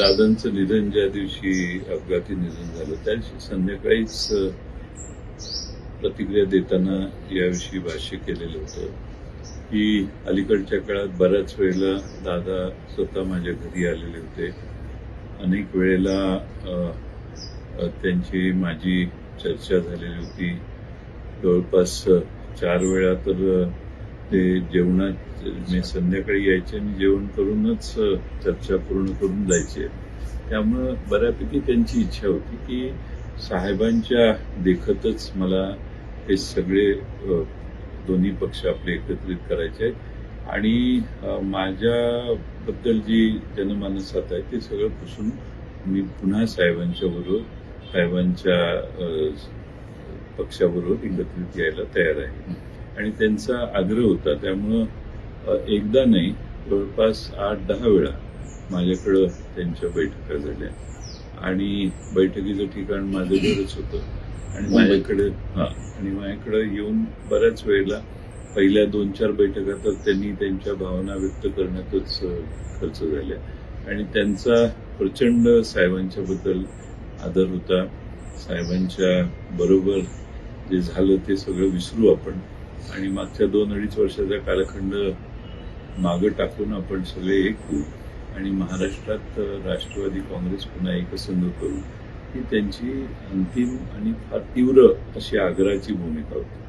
दादांचं निधन ज्या दिवशी अपघाती निधन झालं त्या दिवशी संध्याकाळीच प्रतिक्रिया देताना याविषयी भाष्य केलेलं होतं की अलीकडच्या काळात बऱ्याच वेळेला दादा स्वतः माझ्या घरी आलेले होते. अनेक वेळेला त्यांची माझी चर्चा झालेली होती. जवळपास 4 वेळा तर ते जेवणात मी संध्याकाळी यायचे आणि जेवण करूनच चर्चा पूर्ण करून जायचे. त्यामुळं बऱ्यापैकी त्यांची इच्छा होती की साहेबांच्या देखतच मला हे सगळे दोन्ही पक्ष आपले एकत्रित करायचे आहेत आणि माझ्याबद्दल जी जनमानसात आहे ते सगळं पुसून मी पुन्हा साहेबांच्या पक्षाबरोबर एकत्रित यायला तयार आहे आणि त्यांचा आग्रह होता. त्यामुळं एकदा नाही जवळपास 8-10 वेळा माझ्याकडं त्यांच्या बैठका झाल्या आणि बैठकीचं ठिकाण माझं घरच होतं आणि माझ्याकडे येऊन बऱ्याच वेळेला पहिल्या 2-4 बैठका तर त्यांनी त्यांच्या भावना व्यक्त करण्यातच खर्च झाल्या आणि त्यांचा प्रचंड साहेबांच्याबद्दल आदर होता. साहेबांच्या बरोबर जे झालं ते सगळं विसरू आपण आणि मागच्या 2-2.5 वर्षाचा कालखंड मागं टाकून आपण सगळे एक होऊ आणि महाराष्ट्रात राष्ट्रवादी काँग्रेस पुन्हा एकसंध करू ही त्यांची अंतिम आणि फार तीव्र अशी आग्रहाची भूमिका होती.